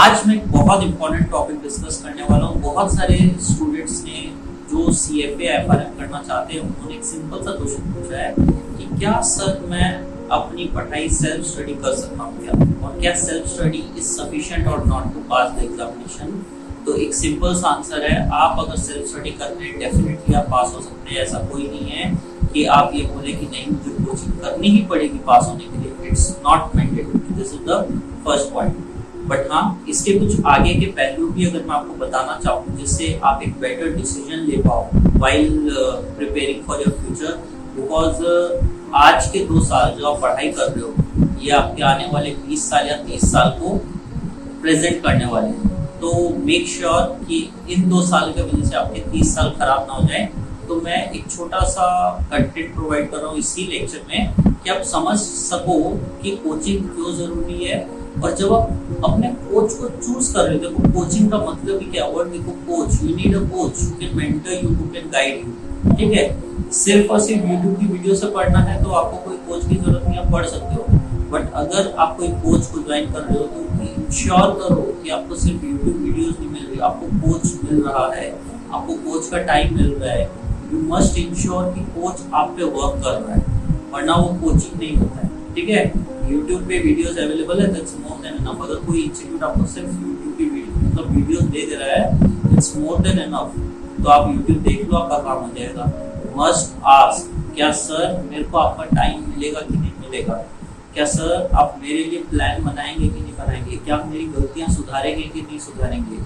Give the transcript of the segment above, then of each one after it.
आज मैं एक बहुत इंपॉर्टेंट टॉपिक डिस्कस करने वाला हूँ। बहुत सारे स्टूडेंट्स ने जो CFA FRM करना चाहते हैं उन्होंने एक सिंपल सा क्वेश्चन पूछा है कि क्या सर मैं अपनी पढ़ाई सेल्फ स्टडी कर सकता हूँ क्या, और क्या सेल्फ स्टडी इज सफिशिएंट और not to pass the examination. तो एक सिंपल सा आंसर है, आप अगर सेल्फ स्टडी करते हैं डेफिनेटली आप पास हो सकते हैं। ऐसा कोई नहीं है कि आप ये बोले कि नहीं मुझे कोचिंग करनी ही पड़ेगी पास होने के लिए। It's not mandatory, this is the first point. But हाँ, इसके कुछ आगे के पहलू भी अगर मैं आपको बताना चाहूँ जिससे आप एक बेटर डिसीजन ले पाओ while preparing for your future. Because आज के 2 साल जो आप पढ़ाई कर रहे हो ये आपके आने वाले 20 साल या 30 साल को प्रेजेंट करने वाले हैं। तो मेक श्योर कि इन 2 साल की वजह से आपके 30 साल खराब ना हो जाए। तो मैं एक छोटा सा कंटेंट प्रोवाइड कर रहा हूँ इसी लेक्चर में कि आप समझ सको कि कोचिंग क्यों जरूरी है। और जब आप अपने कोच को चूज कर रहे हो, देखो कोचिंग का मतलब ही क्या, वर्ड देखो coach, you need a coach who can mentor you, who can guide you. ठीक है, सिर्फ और सिर्फ यूट्यूब की वीडियो से पढ़ना है तो आपको कोई कोच की जरूरत नहीं, आप पढ़ सकते हो। बट अगर आप कोई कोच को ज्वाइन कर रहे हो तो इंश्योर करो कि आपको सिर्फ यूट्यूब वीडियोस नहीं मिल रही, आपको कोच मिल रहा है, आपको कोच का टाइम मिल रहा है। यू मस्ट इंश्योर कि कोच आप पे वर्क कर रहा है, वरना वो कोचिंग नहीं होता है। ठीक है, यूट्यूब पे वीडियोस अवेलेबल है, दैट्स मोर देन इनफ। अगर कोई इंस्टीट्यूट आपको सिर्फ यूट्यूब की मतलब वीडियोस दे दे रहा है, इट्स मोर देन इनफ। तो आप यूट्यूब देख लो, आपका काम हो जाएगा। मस्ट आस्क, क्या सर मेरे को आपका टाइम मिलेगा कि नहीं मिलेगा? क्या सर आप मेरे लिए प्लान बनाएंगे कि नहीं बनाएंगे? क्या आप मेरी गलतियां सुधारेंगे कि नहीं सुधारेंगे?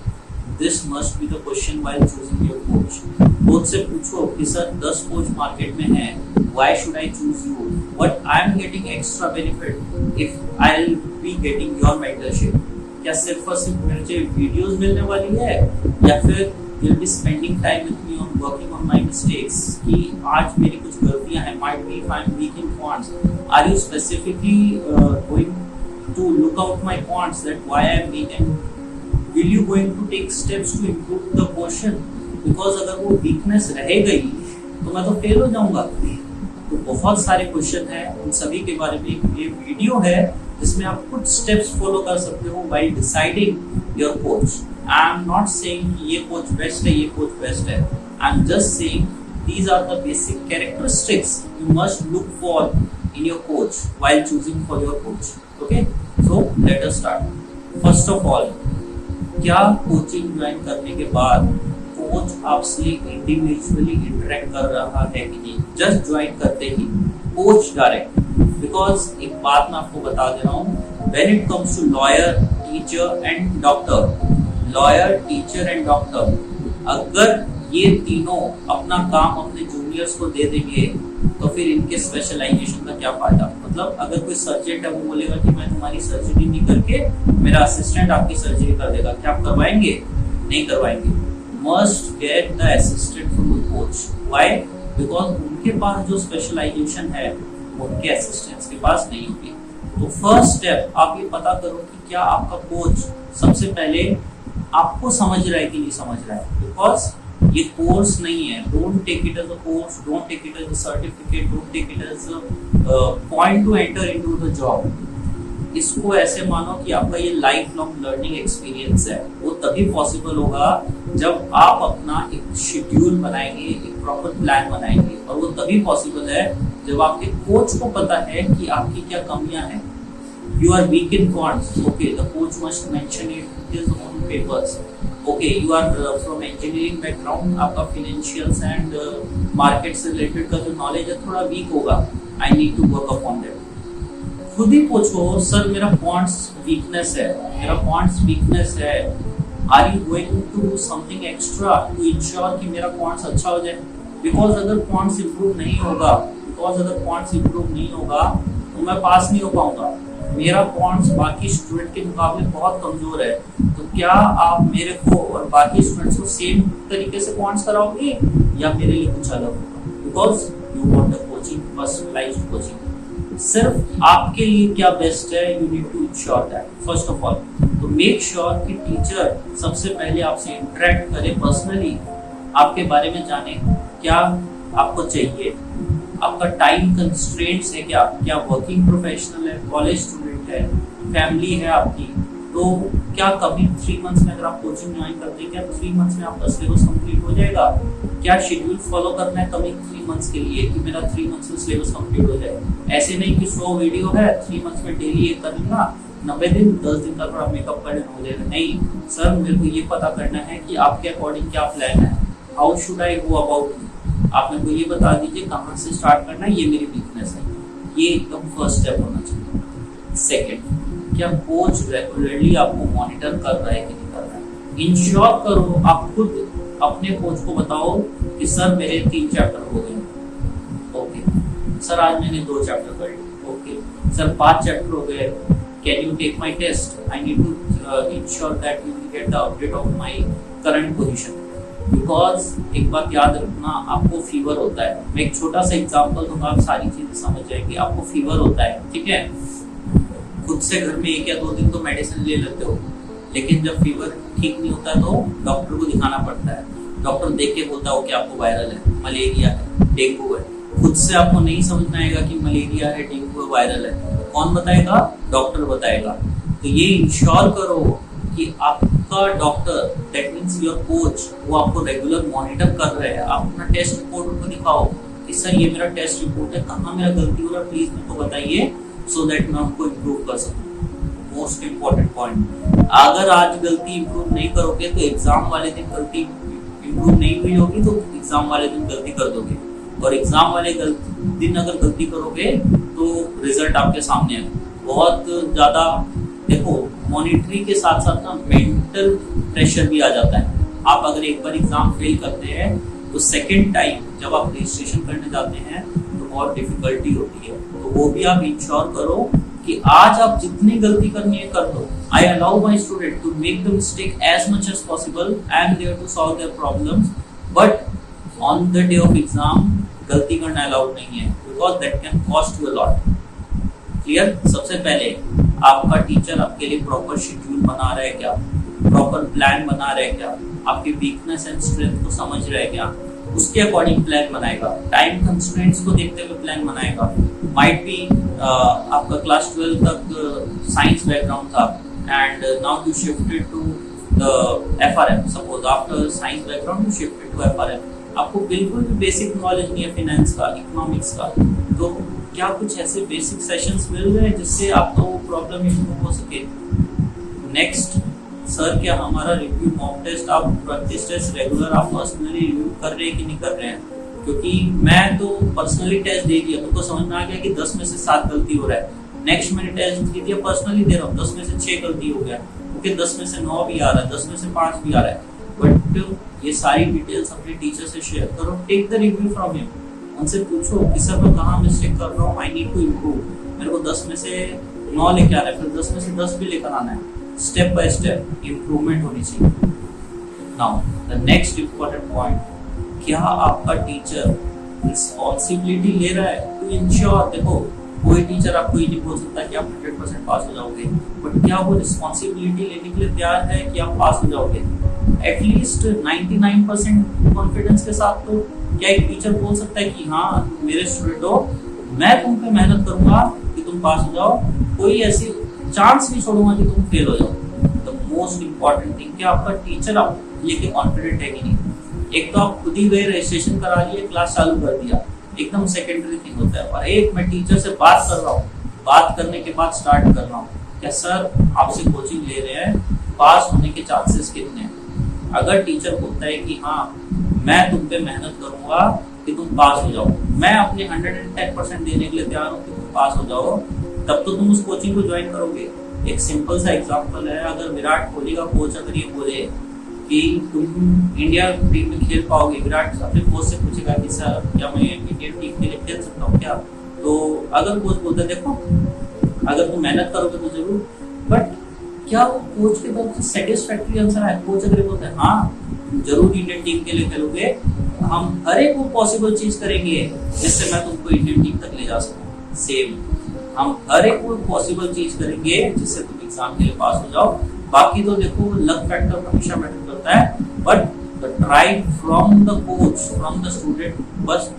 This must be the question while choosing your coach. Coach से पूछो कि सर 10 कोच मार्केट में हैं, why should I choose you? What I am getting extra benefit if I'll be getting your mentorship? क्या सिर्फ और सिर्फ मुझे वीडियोस मिलने वाली है, या फिर you'll be spending time with me on working on my mistakes? कि आज मेरी कुछ गलतियां हैं, might be if I'm weak in quants, are you specifically going to look out my quants that why I'm weak, and will you going to take steps to improve the question? Because अगर वो weakness रह गई तो मैं तो fail हो जाऊंगा। तो बहुत सारे क्वेश्चन हैं, उन सभी के बारे में ये वीडियो है जिसमें आप कुछ स्टेप्स फॉलो कर सकते हो while deciding your coach. I am not saying ये कोच बेस्ट है, ये कोच बेस्ट है। I am just saying these are the basic characteristics you must look for in your coach while choosing for your coach. Okay, so let us start. First of all, क्या coaching join करने के बाद coach आपसे individually interact कर रहा है कि नहीं? जस्ट ज्वाइन करते ही कोच डायरेक्ट। बिकॉज एक बात मैं आपको बता दे रहा हूँ, when it comes to lawyer, teacher and doctor, lawyer, teacher and doctor, अगर ये तीनों अपना काम अपने जूनियर्स को दे देंगे तो फिर इनके स्पेशलाइजेशन का क्या फायदा? मतलब अगर कोई सर्जन है वो बोलेगा कि मैं तुम्हारी सर्जरी नहीं करके मेरा असिस्टेंट आपकी सर्जरी कर देगा, क्या आप करवाएंगे? नहीं करवाएंगे। Must get the assistant from the coach. Why? Because उनके पास जो स्पेशलाइजेशन है वो उनके असिस्टेंट्स के पास नहीं होगी। तो फर्स्ट स्टेप आप ये पता करो कि क्या आपका कोच सबसे पहले आपको समझ रहा है कि नहीं समझ रहा है। बिकॉज ये कोर्स नहीं है, don't take it as a course, don't take it as a certificate, don't take it as a point to enter into the job. इसको ऐसे मानो कि आपका ये लाइफ लॉन्ग लर्निंग एक्सपीरियंस है। वो तभी पॉसिबल होगा जब आप अपना एक शेड्यूल बनाएंगे, एक प्रॉपर प्लान बनाएंगे, और वो तभी पॉसिबल है जब आपके कोच को पता है कि आपकी क्या कमियां हैं। You are weak in quants, okay, the coach must mention it in his own papers. Okay, you are from engineering background, आपका फाइनेंशियल्स एंड मार्केट से रिलेटेड का जो नॉलेज है थोड़ा वीक होगा, I need to work upon that. खुद ही पूछो, सर मेरा क्वांट्स वीकनेस है, मेरा क्वांट्स वीकनेस है, are you going to do something extra to ensure कि मेरा क्वांट्स अच्छा हो जाए? बिकॉज अगर क्वांट्स इंप्रूव नहीं होगा, तो मैं पास नहीं हो पाऊंगा। मेरा क्वांट्स बाकी स्टूडेंट के मुकाबले बहुत कमजोर है, तो क्या आप मेरे को और बाकी स्टूडेंट्स को सेम तरीके से क्वांट्स कराओगे या मेरे लिए कुछ अलग होगा? Because you want the coaching, personalized coaching. सिर्फ आपके लिए क्या बेस्ट है, you need to ensure that first of all. तो मेक श्योर कि टीचर सबसे पहले आपसे इंटरेक्ट करे, पर्सनली आपके बारे में जाने, क्या आपको चाहिए, आपका टाइम कंस्ट्रेंट्स है क्या वर्किंग प्रोफेशनल है, कॉलेज स्टूडेंट है, फैमिली है आपकी, तो क्या कभी 3 मंथ्स में अगर आप कोचिंग ज्वाइन करते हैं, क्या 3 मंथ्स में आपका सिलेबस कंप्लीट हो जाएगा? क्या शेड्यूल फॉलो करना है कमिंग 3 मंथ्स के लिए कि मेरा 3 मंथ्स में सिलेबस कंप्लीट हो जाए? ऐसे नहीं कि 100 वीडियो है 3 मंथ्स में डेली ये कर लूंगा, 90 दिन 10 दिन का थोड़ा मेकअप करना हो जाएगा। नहीं सर, मेरे को ये पता करना है कि आपके अकॉर्डिंग क्या प्लान है, how should I go about. आप मेरे को ये बता दीजिए कहाँ से स्टार्ट करना है, ये मेरी वीकनेस है। ये एकदम फर्स्ट स्टेप होना चाहिए। सेकेंड, क्या कोच रेगुलरली आपको मॉनिटर कर रहा है कि नहीं कर रहा है? इंश्योर करो, आप खुद अपने कोच को बताओ कि सर मेरे 3 चैप्टर हो गए, ओके सर आज मैंने 2 चैप्टर कर लिए, ओके सर 5 चैप्टर हो गए, can you take my test? I need to ensure that you will get the update of my current position. Because एक बात याद रखना, आपको फीवर होता है। मैं एक छोटा सा एग्जाम्पल दूंगा, आप सारी चीजें समझ जाएंगे। आपको फीवर होता है, ठीक है, खुद से घर में 1 या 2 दिन तो मेडिसिन ले लेते हो, लेकिन जब फीवर ठीक नहीं होता है तो डॉक्टर को दिखाना पड़ता है। डॉक्टर देख के बोलता है कि आपको वायरल है, मलेरिया है, डेंगू है। खुद से आपको नहीं समझना आएगा कि मलेरिया है, डेंगू है, वायरल है। कौन बताएगा? डॉक्टर बताएगा। तो ये इंश्योर करो कि आपका doctor, that means your coach, वो आपको रेगुलर मॉनिटर कर रहे हैं। आप अपना टेस्ट रिपोर्ट उनको दिखाओ कि सर ये मेरा टेस्ट रिपोर्ट है, कहाँ मेरा गलती हो रहा है, प्लीज मेरे को बताइए, सो दैट मैं उनको इम्प्रूव कर सकूँ। मोस्ट इम्पोर्टेंट पॉइंट, अगर आज गलती इम्प्रूव नहीं करोगे तो एग्जाम वाले दिन गलती इम्प्रूव नहीं हुई होगी तो एग्जाम वाले दिन गलती कर दोगे, और एग्जाम वाले दिन अगर गलती करोगे तो रिजल्ट आपके सामने है। बहुत ज्यादा देखो, मॉनिटरिंग के साथ साथ ना मेंटल प्रेशर भी आ जाता है। आप अगर एक बार एग्जाम फेल करते हैं तो सेकेंड टाइम जब आप रजिस्ट्रेशन करने जाते हैं तो बहुत डिफिकल्टी होती है। तो वो भी आप इंश्योर करो कि आज आप जितनी गलती करनी है कर दो। I allow my student to make the mistake as much as possible, I am there to solve their problems, but on the day of exam गलती करना अलाउड नहीं है, because that can cost you a lot. Clear? सबसे पहले आपका teacher आपके लिए proper schedule बना रहा है क्या, प्रॉपर प्लान बना रहा है क्या, आपकी वीकनेस एंड स्ट्रेंथ को समझ रहा है क्या, उसके अकॉर्डिंग प्लान बनाएगा। टाइम कंस्ट्रेंट्स को देखते हुए प्लान बनाएगा। माइट बी आपका क्लास 12 तक साइंस बैकग्राउंड था and now you shifted to the FRM, suppose after science background you shifted to FRM. आपको बिल्कुल भी बेसिक नॉलेज नहीं है फाइनेंस का, इकोनॉमिक्स का, तो क्या कुछ ऐसे बेसिक सेशंस मिल रहे हैं जिससे आपका वो प्रॉब्लम इम्प्रूव हो सके? नेक्स्ट, सर क्या हमारा रिव्यू मॉक टेस्ट, आप प्रैक्टिस टेस्ट रेगुलर आप पर्सनली रिव्यू कर रहे हैं कि नहीं कर रहे हैं? क्योंकि मैं तो पर्सनली टेस्ट दे दिया, तुमको समझ में आ गया कि 10 में से 7 गलती हो रहा है। नेक्स्ट मैंने टेस्ट दे दिया, पर्सनली दे रहा हूँ, 10 में से 6 गलती हो गया, क्योंकि 10 में से 9 भी आ रहा है, 10 में से 5 भी आ रहा है। बट ये सारी डिटेल्स अपने टीचर से शेयर करो, take the review from him, उनसे पूछो कि सर मैं कहाँ मिस्टेक कर रहा हूँ, आई नीड टू इम्प्रूव। मेरे को 10 में से 9 लेके आना है, फिर 10 में से 10 भी लेकर आना है। स्टेप बाय स्टेप इम्प्रूवमेंट होनी चाहिए। Now the next important point, क्या आपका टीचर रिस्पॉन्सिबिलिटी ले रहा है टू इंश्योर? देखो, कोई टीचर आपको ये नहीं बोल सकता कि आप 100% पास हो जाओगे, बट क्या वो रिस्पॉन्सिबिलिटी लेने के लिए तैयार है कि आप पास हो जाओगे? एटलीस्ट 99% कॉन्फिडेंस के साथ तो क्या एक टीचर बोल सकता है कि हाँ मेरे स्टूडेंट हो, मैं तुम पे मेहनत करूंगा कि तुम पास हो जाओ, कोई ऐसी चांस नहीं छोड़ूंगा कि तुम फेल हो जाओ। द मोस्ट इंपॉर्टेंट थिंग, क्या आपका टीचर आप लेके कॉन्फिडेंट है कि नहीं? एक तो आप खुद ही गए, रजिस्ट्रेशन करा लिए, क्लास चालू कर दिया, एकदम सेकेंडरी थिंग होता है। और एक मैं टीचर से बात कर रहा हूँ, बात करने के बाद स्टार्ट कर रहा हूँ, क्या सर आपसे कोचिंग ले रहे हैं, पास होने के चांसेस कितने हैं? अगर टीचर बोलता है कि हाँ मैं तुम पे मेहनत करूंगा कि तुम पास हो जाओ, मैं अपने 110% देने के लिए तैयार हूँ कि तुम पास हो जाओ, तब तो तुम उस कोचिंग को ज्वाइन करोगे। एक सिंपल सा एग्जांपल है, अगर विराट कोहली का कोच अगर ये बोले कि तुम इंडिया टीम में खेल पाओगे, विराट अपने कोच से पूछेगा कि सर क्या मैं इंडियन टीम के लिए खेल सकता हूँ क्या? तो अगर कोच बोलता है देखो अगर तुम मेहनत करोगे तो जरूर, बट क्या वो कोच की तरफ से सेटिस्फैक्टरी आंसर है? कोच अगर बोलता है हाँ जरूर इंडियन टीम के लिए खेलोगे, हम हर एक वो पॉसिबल चीज करेंगे जिससे मैं तुमको इंडियन टीम तक ले जा सकूं। सेम हम हर एक वो पॉसिबल चीज करेंगे जिससे तुम एग्जाम के लिए पास हो जाओ। बाकी तो देखो लक फैक्टर हमेशा मैटर करता है, but the drive from the coach from the student, बस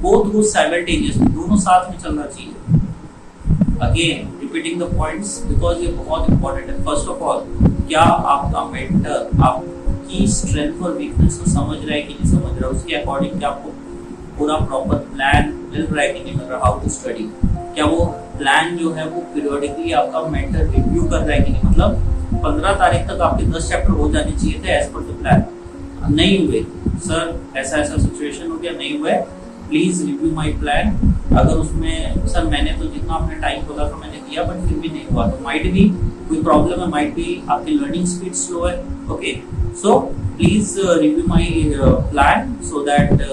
बोथ गो साइमल्टेनियसली, दोनों साथ में चलना चाहिए। Again repeating the points because ये बहुत इंपॉर्टेंट है। फर्स्ट ऑफ ऑल, क्या आपका मेंटर आपकी स्ट्रेंथ और वीकनेस को समझ रहा है कि नहीं समझ रहा है, उसके अकॉर्डिंग क्या आपको पूरा प्रॉपर प्लान मिल रहा है कि नहीं मिल रहा, हाउ टू स्टडी। क्या वो प्लान जो है वो पीरियोडिकली आपका मेंटर रिव्यू कर रहा है कि नहीं, मतलब 15 तारीख तक आपके 10 चैप्टर हो जाने चाहिए थे एज पर द प्लान, नहीं हुए सर, ऐसा ऐसा सिचुएशन हो गया, नहीं हुआ, प्लीज रिव्यू माय प्लान। अगर उसमें सर मैंने तो जितना आपने टाइम बोला था मैंने दिया बट फिर भी नहीं हुआ, तो माइट भी कोई प्रॉब्लम है, माइट भी आपकी लर्निंग स्पीड स्लो है। Okay, so please review my plan so that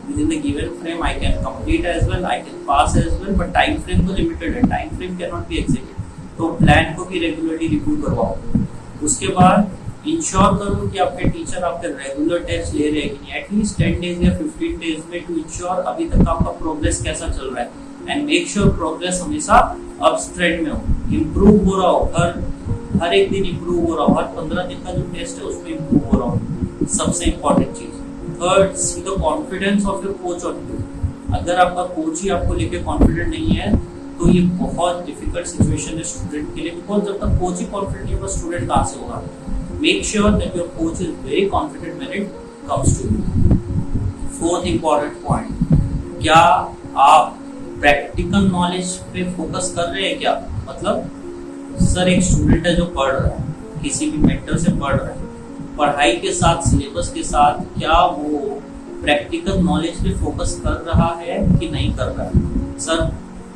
within the given frame I can complete as well, I can pass as well, but time frame तो limited है, time frame cannot be executed, तो plan को भी regularly review करवाओ। उसके बाद ensure करो कि आपके टीचर आपके रेगुलर टेस्ट ले रहे हैं कि नहीं, एटलीस्ट 10 डेज या 15 डेज में, टू इंश्योर अभी तक आपका प्रोग्रेस कैसा चल रहा है, एंड मेक श्योर प्रोग्रेस हमेशा अप ट्रेंड में हो, इम्प्रूव हो रहा हो, हर एक दिन इम्प्रूव हो रहा हो, हर 15 दिन का जो टेस्ट है उसमें इम्प्रूव हो रहा हो, सबसे इम्पोर्टेंट चीज। Third, see the confidence of your coach on you. अगर आपका कोच ही आपको लेके कॉन्फिडेंट नहीं है तो ये बहुत डिफिकल्ट सिचुएशन है स्टूडेंट के लिए, बिकॉज जब तक कोच ही कॉन्फिडेंट नहीं होगा स्टूडेंट कहाँ से होगा। Make sure that your coach is very confident when it comes to you. Fourth important point, क्या आप प्रैक्टिकल नॉलेज पे फोकस कर रहे हैं क्या, मतलब सर एक स्टूडेंट है जो पढ़ रहा है, किसी भी मेंटर से पढ़ रहा है, पढ़ाई के साथ सिलेबस के साथ क्या वो प्रैक्टिकल नॉलेज पे फोकस कर रहा है कि नहीं कर रहा है। सर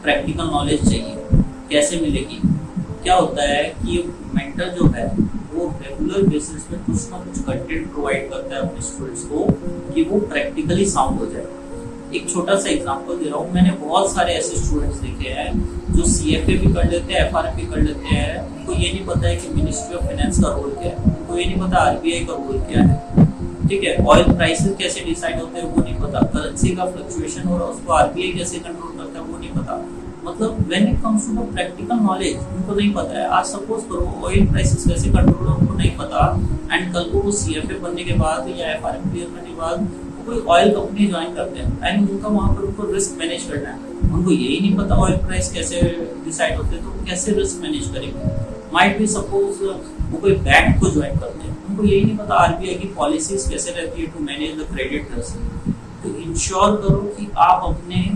प्रैक्टिकल नॉलेज चाहिए, कैसे मिलेगी? क्या होता है कि मेंटर जो है वो रेगुलर बेसिस पे कुछ ना कुछ कंटेंट प्रोवाइड करता है अपने स्टूडेंट्स को कि वो प्रैक्टिकली साउंड हो जाए। एक छोटा सा एग्जांपल दे रहा हूँ, मैंने बहुत सारे ऐसे स्टूडेंट्स देखे हैं जो CFA भी कर लेते हैं, FRM भी कर लेते हैं, उनको ये नहीं पता है कि मिनिस्ट्री ऑफ फाइनेंस का रोल क्या है, उनको ये नहीं पता RBI का रोल क्या है, ठीक है, ऑयल प्राइसेस कैसे डिसाइड होते हैं वो नहीं पता, करेंसी का फ्लक्चुएशन हो रहा है उसको RBI कैसे कंट्रोल करता है वो नहीं पता। मतलब when it comes to the practical knowledge उनको नहीं पता है। आज सपोज करो ऑयल प्राइसेस कैसे कंट्रोल है उनको नहीं पता, एंड कल को वो CFA बनने के बाद या FRM क्लियर करने के बाद कोई ऑयल कंपनी ज्वाइन करते हैं एंड उनका वहाँ पर उनको रिस्क मैनेज करना है, उनको यही नहीं पता ऑयल प्राइस कैसे डिसाइड होते हैं, तो कैसे रिस्क मैनेज करेंगे। माइट भी सपोज वो कोई बैंक को ज्वाइन करते हैं, उनको यही नहीं पता RBI की पॉलिसीज कैसे रहती है to manage the credit risk. तो इंश्योर करो कि आप अपने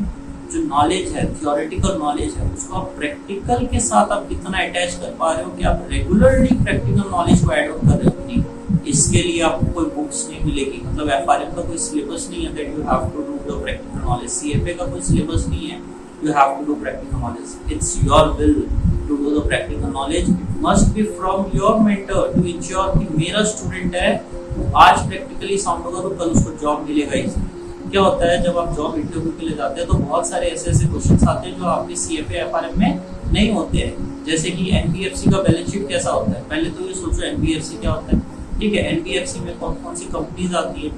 जो नॉलेज है, थियोरेटिकल नॉलेज है, उसको आप प्रैक्टिकल के साथ आप कितना अटैच कर पा रहे हो कि आप रेगुलरली प्रैक्टिकल नॉलेज को ऐड ऑन कर रहे हो नहीं। इसके लिए आपको कोई बुक्स नहीं मिलेगी, मतलब FRM का कोई सिलेबस नहीं है that you have to do the practical knowledge, CFA का कोई सिलेबस नहीं है you have to do practical knowledge, it's your will to do the practical knowledge, it must be from your mentor to ensure कि मेरा student है तो आज practically sound होगा तो कल उसको जॉब मिलेगा ही। क्या होता है जब आप जॉब इंटरव्यू के लिए जाते हैं तो बहुत सारे ऐसे ऐसे क्वेश्चंस आते हैं जो आपके CFA FRM में नहीं होते हैं, जैसे कि NBFC का बैलेंस शीट कैसा होता है, पहले तो ये सोचो NBFC क्या होता है, ठीक है, NBFC में कौन कौन सी कंपनीज आती है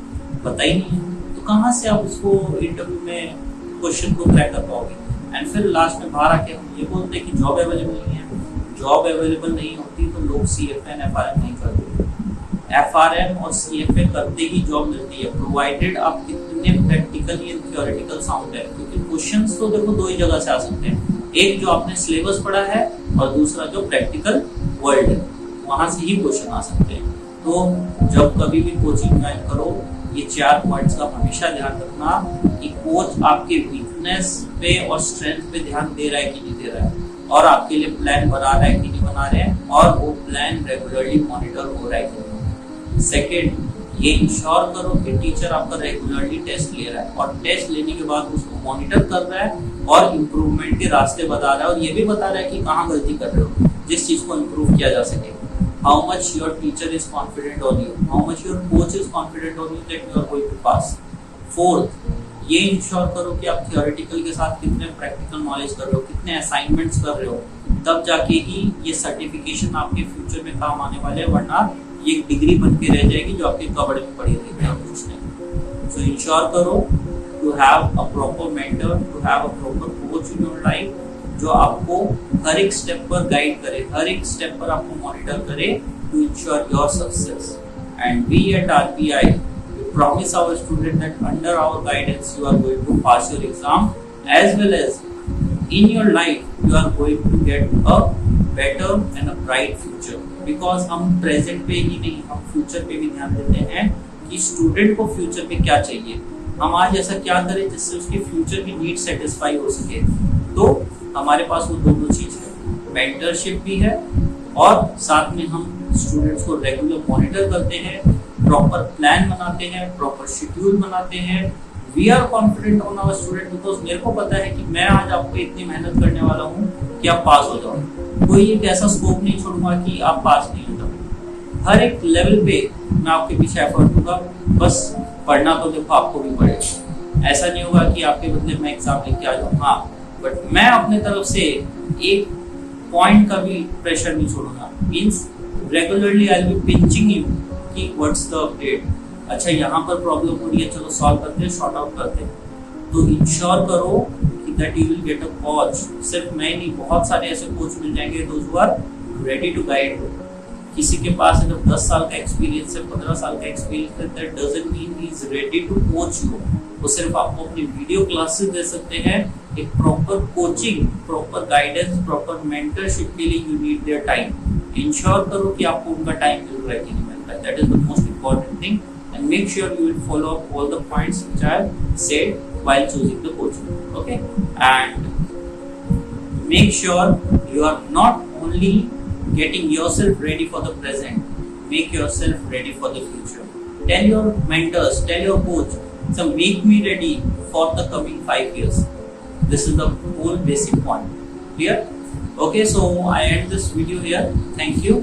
पता ही नहीं है, तो कहाँ से आप उसको इंटरव्यू में क्वेश्चन को क्रैक कर पाओगे। एंड फिर लास्ट में बाहर आके हम ये बोलते हैं कि जॉब अवेलेबल नहीं है, जॉब अवेलेबल नहीं होती तो लोग CFA एंड FRM नहीं करते, FRM और CFA करते ही जॉब मिलती है, प्रोवाइडेड आप कितने प्रैक्टिकली एंड थ्योरेटिकल साउंड है, क्योंकि क्वेश्चंस तो देखो दो ही जगह से आ सकते हैं, एक जो आपने सिलेबस पढ़ा है और दूसरा जो प्रैक्टिकल वर्ल्ड है, वहां से ही क्वेश्चन आ सकते हैं। तो जब कभी भी कोचिंग ज्वाइन करो ये 4 पॉइंट्स का हमेशा ध्यान रखना कि कोच आपके वीकनेस पे और स्ट्रेंथ पे ध्यान दे रहा है कि नहीं दे रहा है, और आपके लिए प्लान बना रहा है कि नहीं बना रहे हैं, और वो प्लान रेगुलरली मॉनिटर हो रहा है कि नहीं। सेकेंड, ये इंश्योर करो कि टीचर आपका रेगुलरली टेस्ट ले रहा है और टेस्ट लेने के बाद उसको मॉनिटर कर रहा है और इम्प्रूवमेंट के रास्ते बता रहा है, और ये भी बता रहा है कि कहाँ गलती कर रहे हो, जिस चीज को इम्प्रूव किया जा सके। How much your teacher is confident on you, how much your coach is confident on you that you are going to pass. Fourth, ये इंश्योर करो कि आप थियोरेटिकल के साथ कितने प्रैक्टिकल नॉलेज कर रहे हो, कितने असाइनमेंट्स कर रहे हो, तब जाके ही ये सर्टिफिकेशन आपके फ्यूचर में काम आने वाले हैं, वरना ये डिग्री बन के रह जाएगी जो आपके कबड़ में पड़ी रहेगी और कुछ नहीं। सो इंश्योर करो to have a proper mentor, to have a proper coach in your life, जो आपको हर एक स्टेप पर गाइड करे, हर एक स्टेप पर आपको मॉनिटर करे to ensure your success. And we at RPI promise our student that under our guidance you are going to pass your exam as well as in your life you are going to get a better and a bright future, because हम present पे ही नहीं, हम future पे भी ध्यान देते हैं कि स्टूडेंट को फ्यूचर में क्या चाहिए, हम आज ऐसा क्या करें जिससे उसके फ्यूचर की नीड सेटिस्फाई हो सके। तो हमारे पास वो दोनों चीज है, मेंटरशिप भी है और साथ में हम स्टूडेंट्स को रेगुलर मॉनिटर करते हैं, प्रॉपर प्लान बनाते हैं, प्रॉपर शेड्यूल बनाते हैं। We are confident on our student, because मेरे को पता है कि मैं आज आपको इतनी मेहनत करने वाला हूँ कि आप पास हो जाओ। कोई एक ऐसा स्कोप नहीं छोड़ूंगा कि आप पास नहीं हो जाओ। हर एक लेवल पे मैं आपके पीछे एफर्ट दूंगा, बस पढ़ना तो देखो आपको भी पड़ेगा। ऐसा नहीं होगा कि आपके बदले मैं एग्जाम लेके आ जाऊँ, हाँ, बट मैं अपने तरफ से एक पॉइंट का भी प्रेशर नहीं छोड़ूंगा। Means regularly I will be pinching you कि व्हाट्स द अपडेट, अच्छा यहाँ पर प्रॉब्लम हो रही है, चलो सॉल्व करते हैं, शॉर्ट आउट करते हैं। तो इंश्योर करो कि that you will get a coach. सिर्फ मैं नहीं, बहुत सारे ऐसे कोच मिल जाएंगे those who are ready to guide. किसी के पास अगर 10 साल का एक्सपीरियंस है, 15 साल का एक्सपीरियंस है, that doesn't mean he is ready to coach you. वो सिर्फ आपको अपनी वीडियो क्लासेस दे सकते हैं। एक proper coaching, proper guidance, proper mentorship के लिए you need their time. Ensure करो कि आपको उनका टाइम मिल रहा है कि नहीं मिल रहा है, that is the most important thing. And make sure you will follow up all the points which I have said while choosing the coaching. Okay, and make sure you are not only getting yourself ready for the present, make yourself ready for the future. Tell your mentors, tell your coach, so make me ready for the coming 5 years. This is the whole basic point. Clear? Okay, so I end this video here. Thank you.